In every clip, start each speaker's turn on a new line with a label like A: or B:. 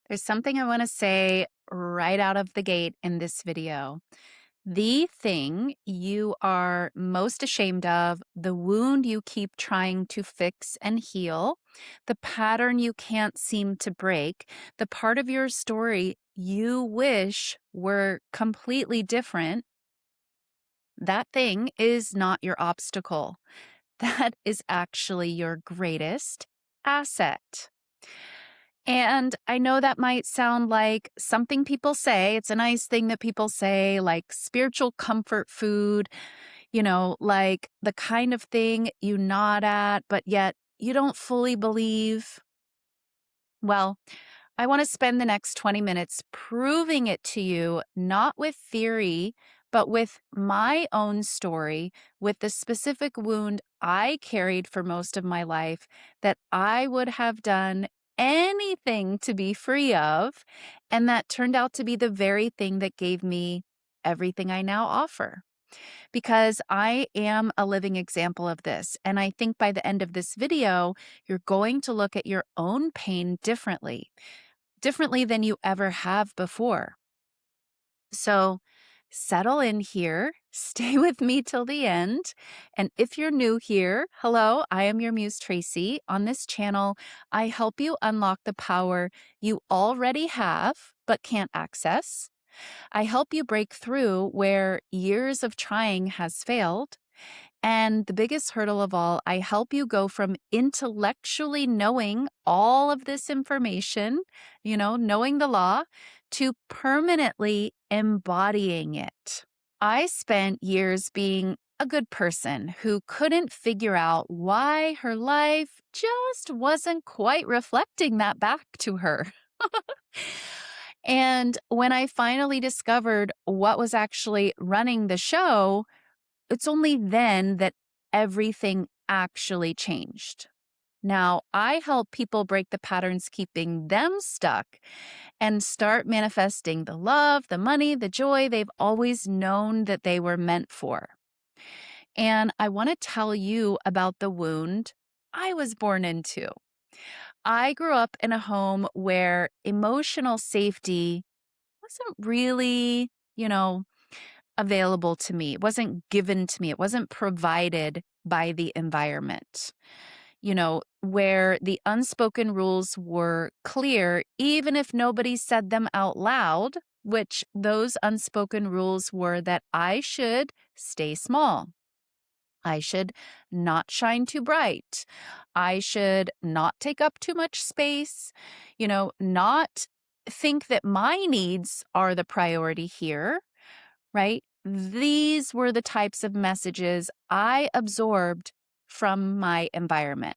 A: There's something I want to say right out of the gate in this video. The thing you are most ashamed of, the wound you keep trying to fix and heal, the pattern you can't seem to break, the part of your story you wish were completely different, that thing is not your obstacle. That is actually your greatest asset. And I know that might sound like something people say. It's a nice thing that people say, like spiritual comfort food, like the kind of thing you nod at, but yet you don't fully believe. Well, I want to spend the next 20 minutes proving it to you, not with theory, but with my own story, with the specific wound I carried for most of my life that I would have done anything to be free of. And that turned out to be the very thing that gave me everything I now offer. Because I am a living example of this. And I think by the end of this video, you're going to look at your own pain differently than you ever have before. So settle in here, stay with me till the end. And if you're new here, hello, I am your Muse Traci. On this channel, I help you unlock the power you already have but can't access. I help you break through where years of trying has failed. And the biggest hurdle of all, I help you go from intellectually knowing all of this information, knowing the law, to permanently embodying it. I spent years being a good person who couldn't figure out why her life just wasn't quite reflecting that back to her. And when I finally discovered what was actually running the show, it's only then that everything actually changed. Now, I help people break the patterns keeping them stuck and start manifesting the love, the money, the joy they've always known that they were meant for. And I want to tell you about the wound I was born into. I grew up in a home where emotional safety wasn't really, available to me. It wasn't given to me. It wasn't provided by the environment, where the unspoken rules were clear, even if nobody said them out loud, which those unspoken rules were that I should stay small. I should not shine too bright. I should not take up too much space, not think that my needs are the priority here, right? These were the types of messages I absorbed from my environment.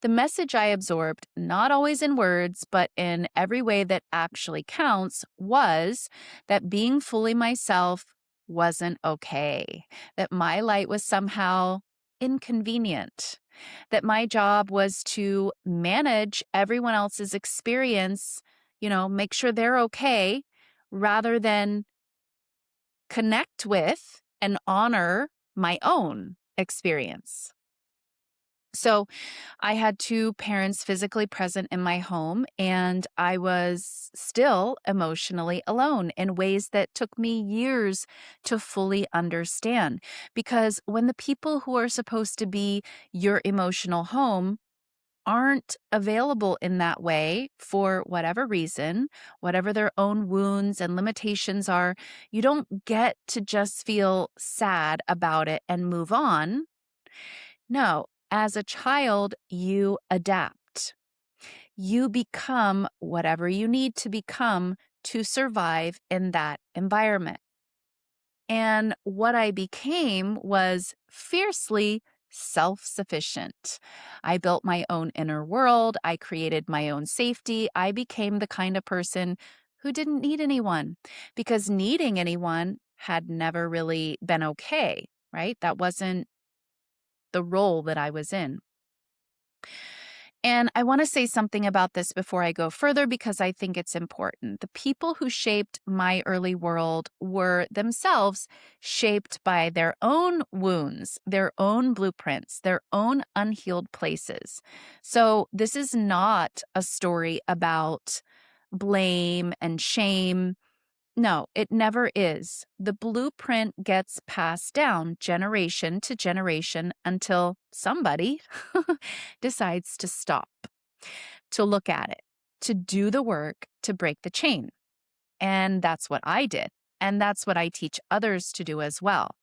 A: The message I absorbed, not always in words, but in every way that actually counts, was that being fully myself wasn't okay, that my light was somehow inconvenient, that my job was to manage everyone else's experience, make sure they're okay, rather than connect with and honor my own experience. So I had two parents physically present in my home, and I was still emotionally alone in ways that took me years to fully understand. Because when the people who are supposed to be your emotional home aren't available in that way for whatever reason, whatever their own wounds and limitations are, you don't get to just feel sad about it and move on. No, as a child, you adapt. You become whatever you need to become to survive in that environment. And what I became was fiercely self-sufficient. I built my own inner world. I created my own safety. I became the kind of person who didn't need anyone, because needing anyone had never really been okay, right? That wasn't the role that I was in. And I want to say something about this before I go further because I think it's important. The people who shaped my early world were themselves shaped by their own wounds, their own blueprints, their own unhealed places. So this is not a story about blame and shame. No, it never is. The blueprint gets passed down generation to generation until somebody decides to stop, to look at it, to do the work, to break the chain. And that's what I did. And that's what I teach others to do as well.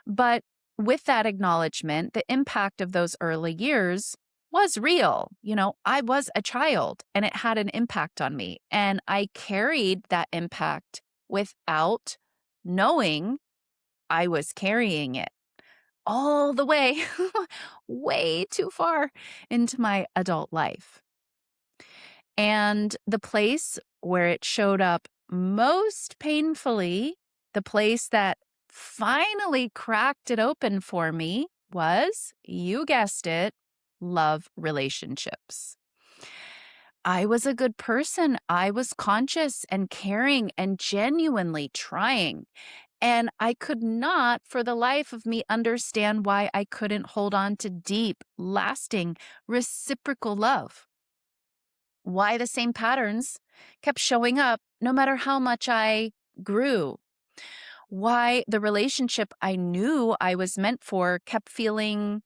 A: But with that acknowledgement, the impact of those early years was real. I was a child and it had an impact on me. And I carried that impact without knowing I was carrying it all the way, way too far into my adult life. And the place where it showed up most painfully, the place that finally cracked it open for me was, you guessed it, love relationships. I was a good person. I was conscious and caring and genuinely trying. And I could not, for the life of me, understand why I couldn't hold on to deep, lasting, reciprocal love. Why the same patterns kept showing up no matter how much I grew. Why the relationship I knew I was meant for kept feeling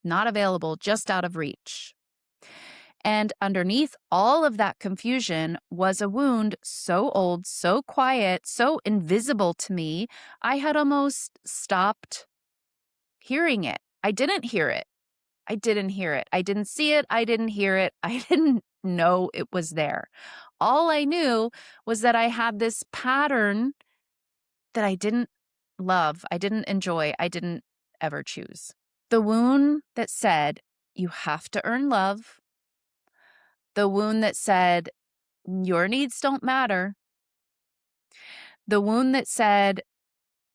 A: not available, just out of reach. And underneath all of that confusion was a wound so old, so quiet, so invisible to me, I had almost stopped hearing it. I didn't hear it. I didn't hear it. I didn't see it. I didn't hear it. I didn't know it was there. All I knew was that I had this pattern that I didn't love, I didn't enjoy, I didn't ever choose. The wound that said, you have to earn love. The wound that said, your needs don't matter. The wound that said,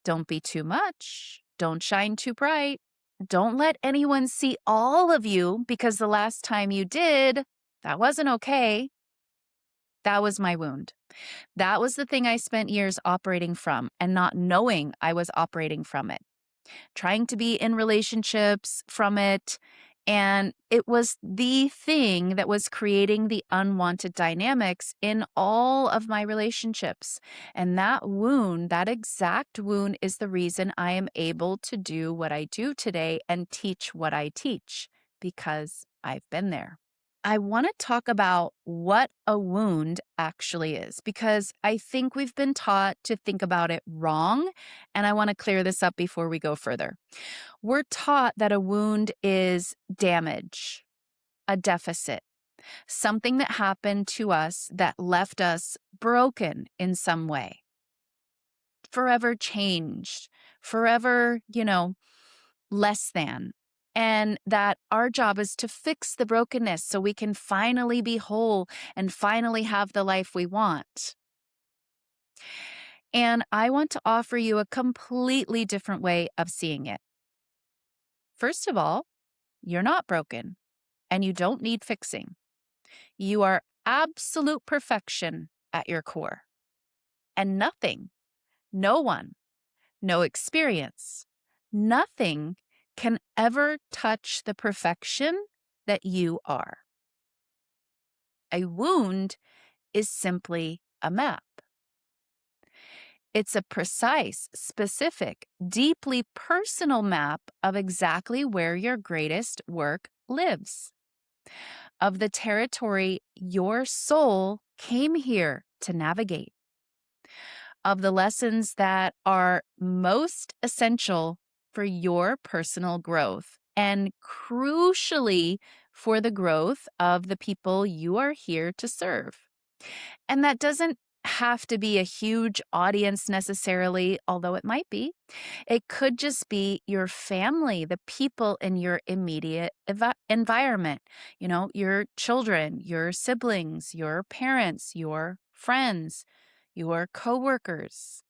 A: don't be too much. Don't shine too bright. Don't let anyone see all of you because the last time you did, that wasn't okay. That was my wound. That was the thing I spent years operating from and not knowing I was operating from it, trying to be in relationships from it. And it was the thing that was creating the unwanted dynamics in all of my relationships. And that wound, that exact wound, is the reason I am able to do what I do today and teach what I teach, because I've been there. I want to talk about what a wound actually is, because I think we've been taught to think about it wrong. And I want to clear this up before we go further. We're taught that a wound is damage, a deficit, something that happened to us that left us broken in some way, forever changed, forever, less than. And that our job is to fix the brokenness so we can finally be whole and finally have the life we want. And I want to offer you a completely different way of seeing it. First of all, you're not broken and you don't need fixing. You are absolute perfection at your core. And nothing, no one, no experience, nothing can ever touch the perfection that you are. A wound is simply a map. It's a precise, specific, deeply personal map of exactly where your greatest work lives, of the territory your soul came here to navigate, of the lessons that are most essential for your personal growth, and crucially for the growth of the people you are here to serve. And that doesn't have to be a huge audience necessarily, although it might be. It could just be your family, the people in your immediate environment, your children, your siblings, your parents, your friends, your coworkers.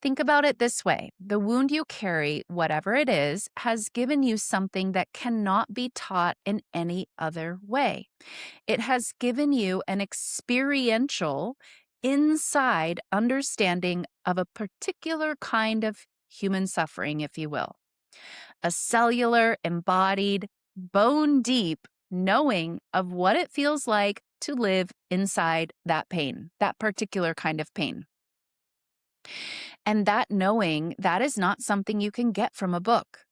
A: Think about it this way: the wound you carry, whatever it is, has given you something that cannot be taught in any other way. It has given you an experiential, inside understanding of a particular kind of human suffering, if you will. A cellular, embodied, bone deep knowing of what it feels like to live inside that pain, that particular kind of pain. And that knowing, that is not something you can get from a book.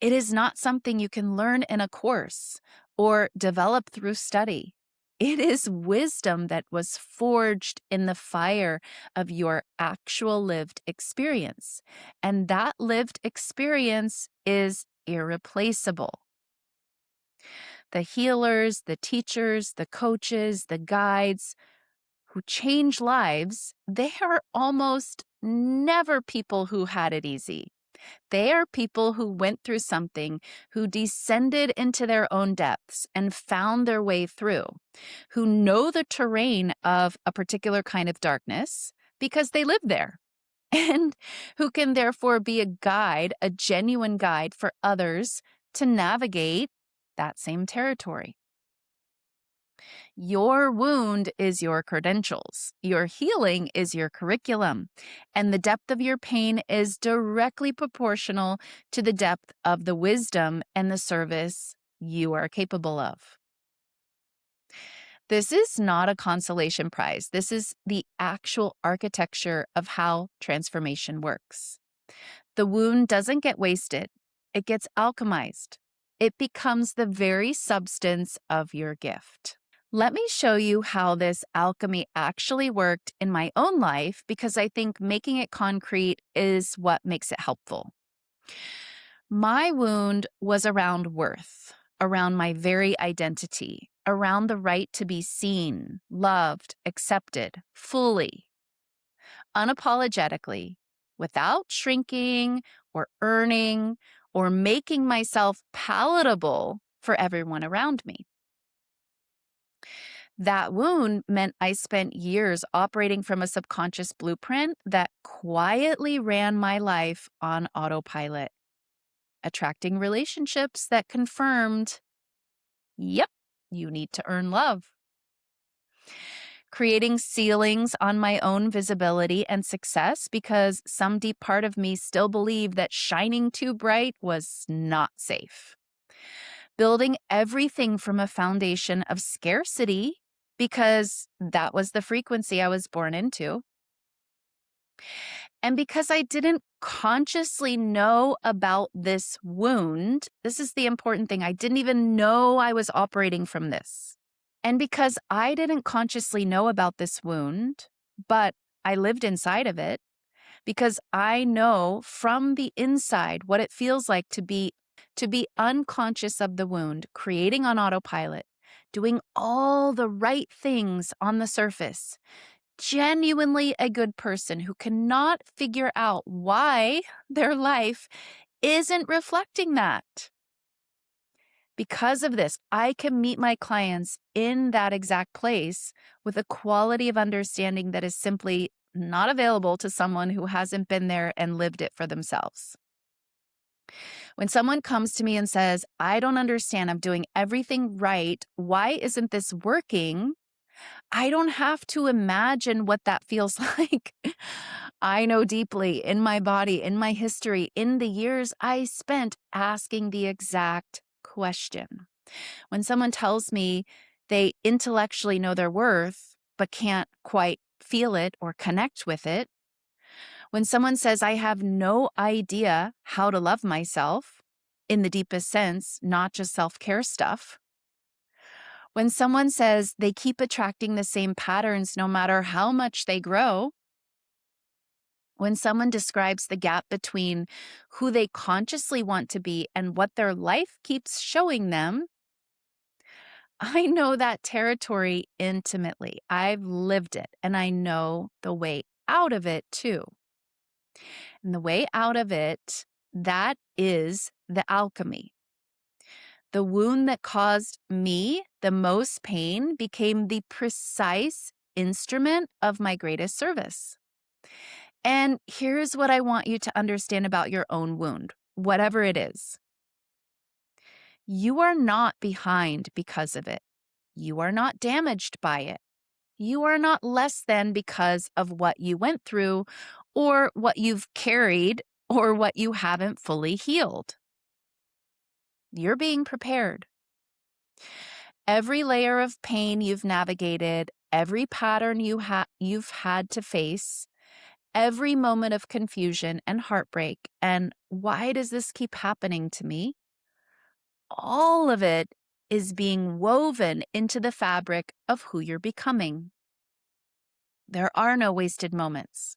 A: It is not something you can learn in a course or develop through study. It is wisdom that was forged in the fire of your actual lived experience. And that lived experience is irreplaceable. The healers, the teachers, the coaches, the guides who change lives, they are almost never people who had it easy. They are people who went through something, who descended into their own depths and found their way through, who know the terrain of a particular kind of darkness because they live there, and who can therefore be a guide, a genuine guide for others to navigate that same territory. Your wound is your credentials. Your healing is your curriculum. And the depth of your pain is directly proportional to the depth of the wisdom and the service you are capable of. This is not a consolation prize. This is the actual architecture of how transformation works. The wound doesn't get wasted. It gets alchemized. It becomes the very substance of your gift. Let me show you how this alchemy actually worked in my own life, because I think making it concrete is what makes it helpful. My wound was around worth, around my very identity, around the right to be seen, loved, accepted, fully, unapologetically, without shrinking or earning or making myself palatable for everyone around me. That wound meant I spent years operating from a subconscious blueprint that quietly ran my life on autopilot, attracting relationships that confirmed, yep, you need to earn love. Creating ceilings on my own visibility and success because some deep part of me still believed that shining too bright was not safe. Building everything from a foundation of scarcity because that was the frequency I was born into. And because I didn't consciously know about this wound, this is the important thing. I didn't even know I was operating from this. And because I didn't consciously know about this wound, but I lived inside of it, because I know from the inside what it feels like to be unconscious of the wound, creating on autopilot, doing all the right things on the surface, genuinely a good person who cannot figure out why their life isn't reflecting that. Because of this, I can meet my clients in that exact place with a quality of understanding that is simply not available to someone who hasn't been there and lived it for themselves. When someone comes to me and says, I don't understand, I'm doing everything right, why isn't this working? I don't have to imagine what that feels like. I know deeply in my body, in my history, in the years I spent asking the exact question. When someone tells me they intellectually know their worth, but can't quite feel it or connect with it, when someone says, I have no idea how to love myself in the deepest sense, not just self-care stuff, when someone says they keep attracting the same patterns no matter how much they grow, when someone describes the gap between who they consciously want to be and what their life keeps showing them, I know that territory intimately. I've lived it, and I know the way out of it too. And the way out of it, that is the alchemy. The wound that caused me the most pain became the precise instrument of my greatest service. And here's what I want you to understand about your own wound, whatever it is. You are not behind because of it. You are not damaged by it. You are not less than because of what you went through or what you've carried or what you haven't fully healed. You're being prepared. Every layer of pain you've navigated, every pattern you've had to face, every moment of confusion and heartbreak, and why does this keep happening to me? All of it is being woven into the fabric of who you're becoming. There are no wasted moments.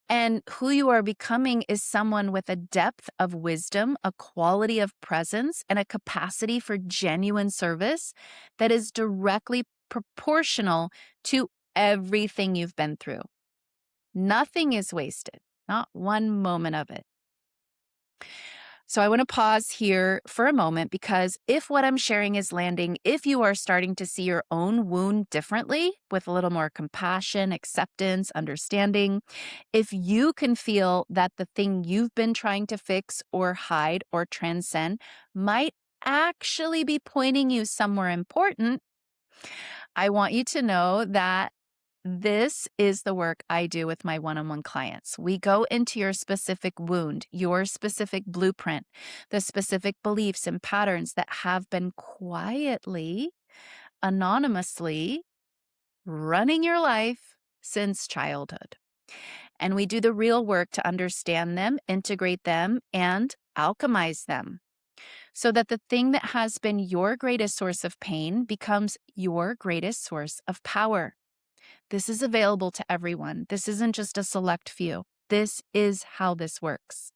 A: And who you are becoming is someone with a depth of wisdom, a quality of presence, and a capacity for genuine service that is directly proportional to everything you've been through. Nothing is wasted, not one moment of it. So I want to pause here for a moment because if what I'm sharing is landing, if you are starting to see your own wound differently with a little more compassion, acceptance, understanding, if you can feel that the thing you've been trying to fix or hide or transcend might actually be pointing you somewhere important, I want you to know that this is the work I do with my one-on-one clients. We go into your specific wound, your specific blueprint, the specific beliefs and patterns that have been quietly, anonymously running your life since childhood. And we do the real work to understand them, integrate them, and alchemize them so that the thing that has been your greatest source of pain becomes your greatest source of power. This is available to everyone. This isn't just a select few. This is how this works.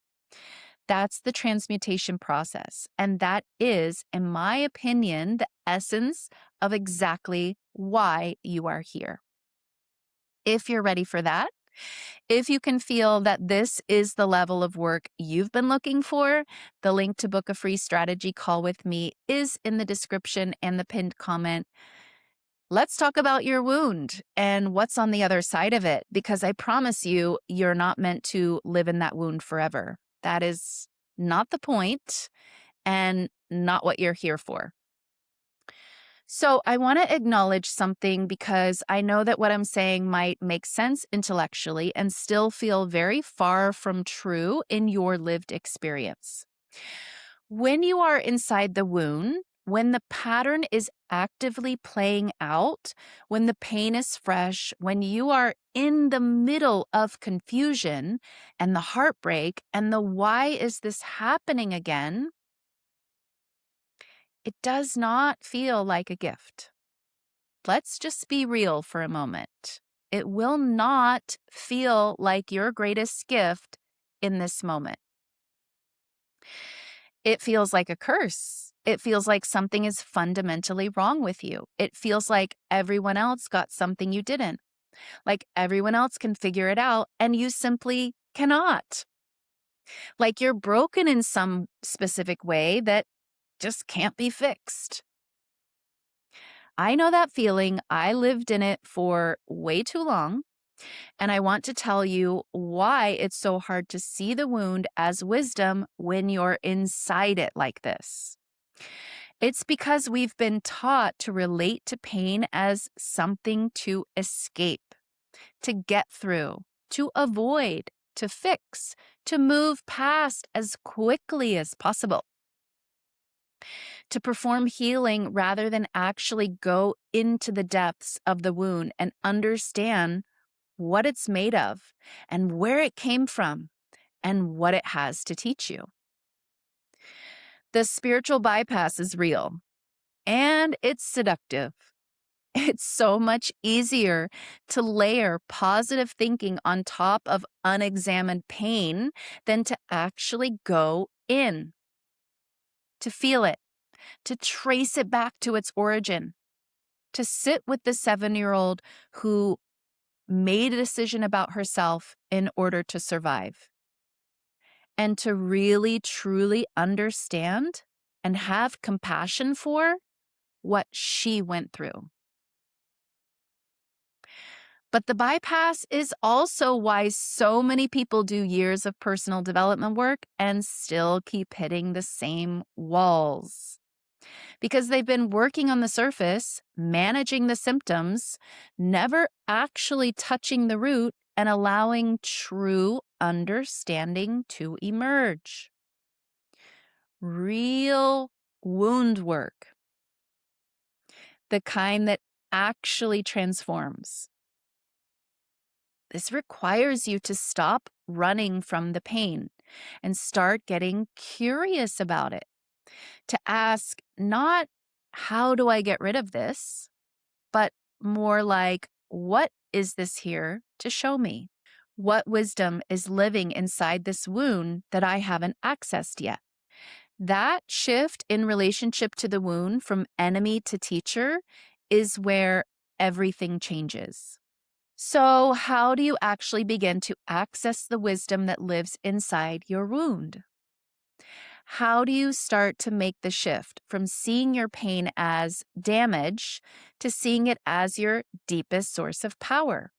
A: That's the transmutation process. And that is, in my opinion, the essence of exactly why you are here. If you're ready for that, if you can feel that this is the level of work you've been looking for, the link to book a free strategy call with me is in the description and the pinned comment. Let's talk about your wound and what's on the other side of it, because I promise you, you're not meant to live in that wound forever. That is not the point and not what you're here for. So I want to acknowledge something because I know that what I'm saying might make sense intellectually and still feel very far from true in your lived experience. When you are inside the wound, when the pattern is actively playing out, when the pain is fresh, when you are in the middle of confusion and the heartbreak and the why is this happening again, it does not feel like a gift. Let's just be real for a moment. It will not feel like your greatest gift in this moment. It feels like a curse. It feels like something is fundamentally wrong with you. It feels like everyone else got something you didn't. Like everyone else can figure it out and you simply cannot. Like you're broken in some specific way that just can't be fixed. I know that feeling. I lived in it for way too long. And I want to tell you why it's so hard to see the wound as wisdom when you're inside it like this. It's because we've been taught to relate to pain as something to escape, to get through, to avoid, to fix, to move past as quickly as possible, to perform healing rather than actually go into the depths of the wound and understand what it's made of and where it came from and what it has to teach you. The spiritual bypass is real and it's seductive. It's so much easier to layer positive thinking on top of unexamined pain than to actually go in, to feel it, to trace it back to its origin, to sit with the 7-year-old who made a decision about herself in order to survive, and to really, truly understand and have compassion for what she went through. But the bypass is also why so many people do years of personal development work and still keep hitting the same walls. Because they've been working on the surface, managing the symptoms, never actually touching the root and allowing true understanding to emerge. Real wound work, the kind that actually transforms. This requires you to stop running from the pain and start getting curious about it. To ask not, how do I get rid of this? But more like, what is this here to show me? What wisdom is living inside this wound that I haven't accessed yet? That shift in relationship to the wound from enemy to teacher is where everything changes. So, how do you actually begin to access the wisdom that lives inside your wound? How do you start to make the shift from seeing your pain as damage to seeing it as your deepest source of power?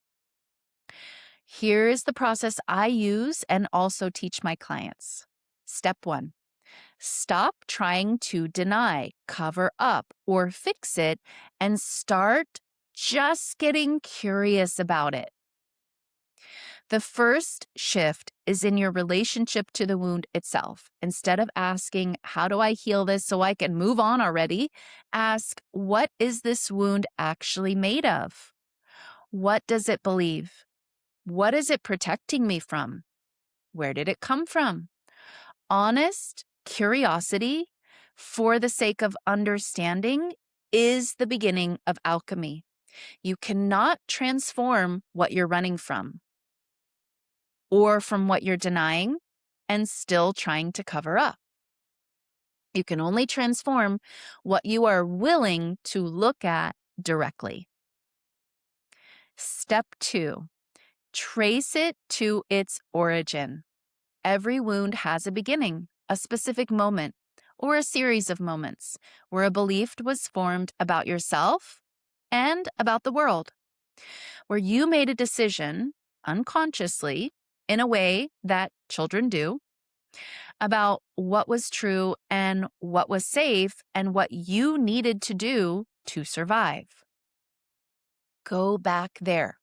A: Here is the process I use and also teach my clients. Step 1. Stop trying to deny, cover up, or fix it and start just getting curious about it. The first shift is in your relationship to the wound itself. Instead of asking, how do I heal this so I can move on already? Ask, what is this wound actually made of? What does it believe? What is it protecting me from? Where did it come from? Honest curiosity for the sake of understanding is the beginning of alchemy. You cannot transform what you're running from or from what you're denying and still trying to cover up. You can only transform what you are willing to look at directly. Step 2, trace it to its origin. Every wound has a beginning, a specific moment, or a series of moments where a belief was formed about yourself and about the world, where you made a decision unconsciously in a way that children do about what was true and what was safe and what you needed to do to survive. Go back there,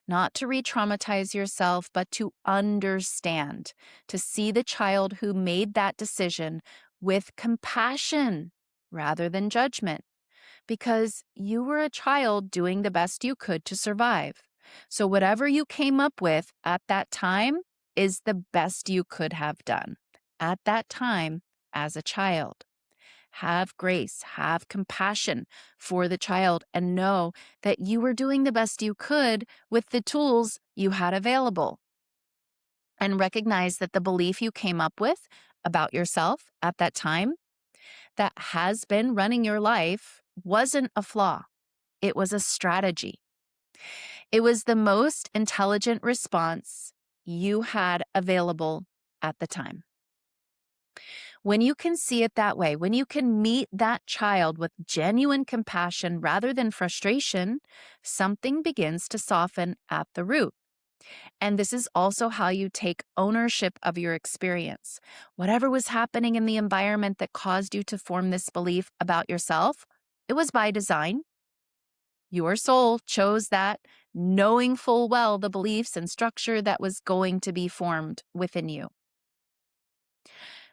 A: not to re-traumatize yourself, but to understand, to see the child who made that decision with compassion rather than judgment, because you were a child doing the best you could to survive. So whatever you came up with at that time is the best you could have done at that time as a child. Have grace, have compassion for the child, and know that you were doing the best you could with the tools you had available. And recognize that the belief you came up with about yourself at that time that has been running your life wasn't a flaw. It was a strategy. It was the most intelligent response you had available at the time. When you can see it that way, when you can meet that child with genuine compassion rather than frustration, something begins to soften at the root. And this is also how you take ownership of your experience. Whatever was happening in the environment that caused you to form this belief about yourself, it was by design. Your soul chose that, knowing full well the beliefs and structure that was going to be formed within you.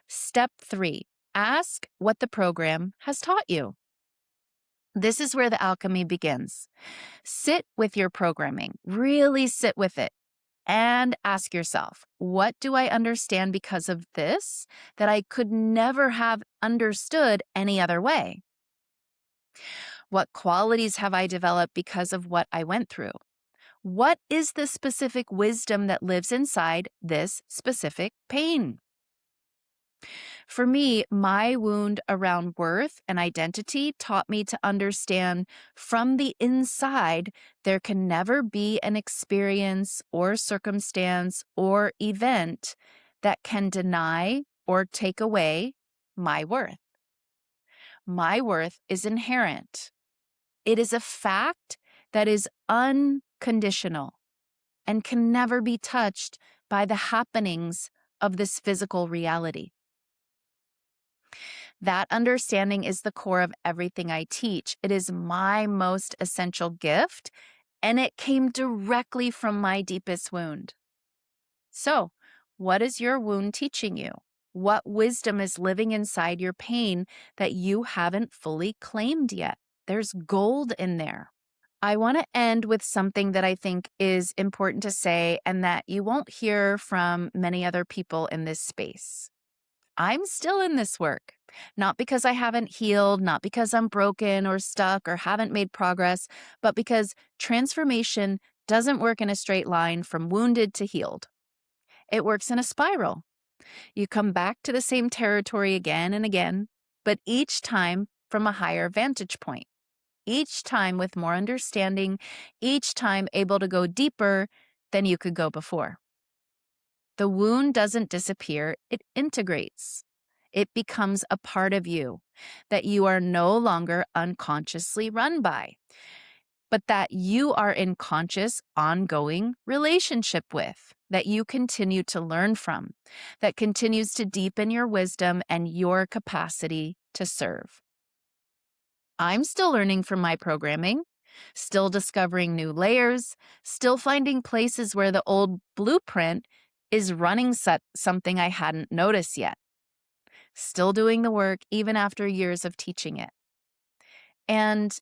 A: Step 3, ask what the program has taught you. This is where the alchemy begins. Sit with your programming, really sit with it, and ask yourself, what do I understand because of this that I could never have understood any other way? What qualities have I developed because of what I went through? What is the specific wisdom that lives inside this specific pain? For me, my wound around worth and identity taught me to understand from the inside there can never be an experience or circumstance or event that can deny or take away my worth. My worth is inherent. It is a fact that is unconditional. unconditional and can never be touched by the happenings of this physical reality. That understanding is the core of everything I teach. It is my most essential gift, and it came directly from my deepest wound. So, what is your wound teaching you? What wisdom is living inside your pain that you haven't fully claimed yet? There's gold in there. I want to end with something that I think is important to say and that you won't hear from many other people in this space. I'm still in this work, not because I haven't healed, not because I'm broken or stuck or haven't made progress, but because transformation doesn't work in a straight line from wounded to healed. It works in a spiral. You come back to the same territory again and again, but each time from a higher vantage point. Each time with more understanding, each time able to go deeper than you could go before. The wound doesn't disappear, it integrates. It becomes a part of you that you are no longer unconsciously run by, but that you are in conscious, ongoing relationship with, that you continue to learn from, that continues to deepen your wisdom and your capacity to serve. I'm still learning from my programming, still discovering new layers, still finding places where the old blueprint is running something I hadn't noticed yet. Still doing the work even after years of teaching it. And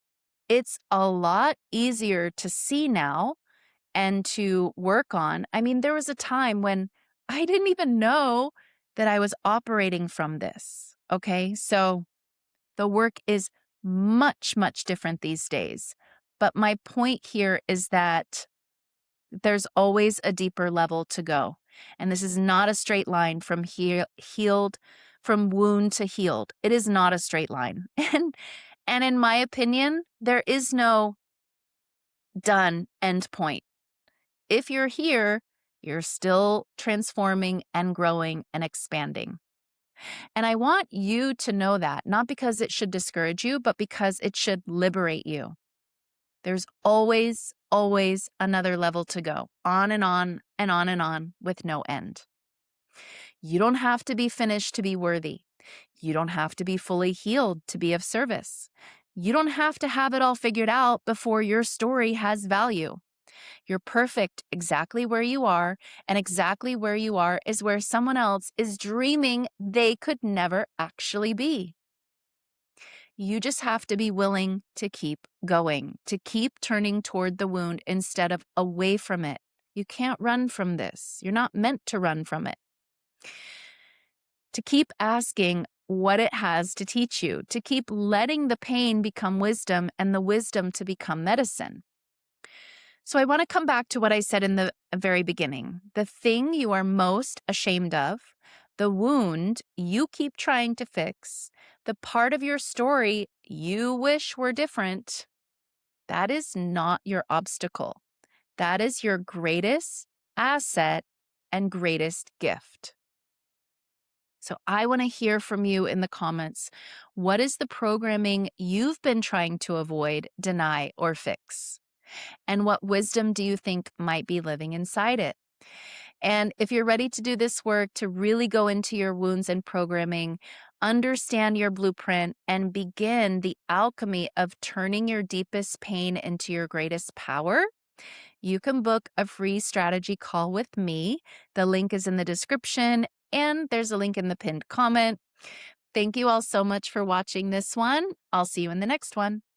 A: it's a lot easier to see now and to work on. I mean, there was a time when I didn't even know that I was operating from this. Okay, so the work is much, much different these days. But my point here is that there's always a deeper level to go. And this is not a straight line from healed, from wound to healed. It is not a straight line. And in my opinion, there is no done end point. If you're here, you're still transforming and growing and expanding. And I want you to know that, not because it should discourage you, but because it should liberate you. There's always, always another level to go, on and on and on and on with no end. You don't have to be finished to be worthy. You don't have to be fully healed to be of service. You don't have to have it all figured out before your story has value. You're perfect exactly where you are, and exactly where you are is where someone else is dreaming they could never actually be. You just have to be willing to keep going, to keep turning toward the wound instead of away from it. You can't run from this. You're not meant to run from it. To keep asking what it has to teach you, to keep letting the pain become wisdom and the wisdom to become medicine. So I want to come back to what I said in the very beginning. The thing you are most ashamed of, the wound you keep trying to fix, the part of your story you wish were different, that is not your obstacle. That is your greatest asset and greatest gift. So I want to hear from you in the comments. What is the programming you've been trying to avoid, deny, or fix? And what wisdom do you think might be living inside it? And if you're ready to do this work, to really go into your wounds and programming, understand your blueprint, and begin the alchemy of turning your deepest pain into your greatest power, you can book a free strategy call with me. The link is in the description, and there's a link in the pinned comment. Thank you all so much for watching this one. I'll see you in the next one.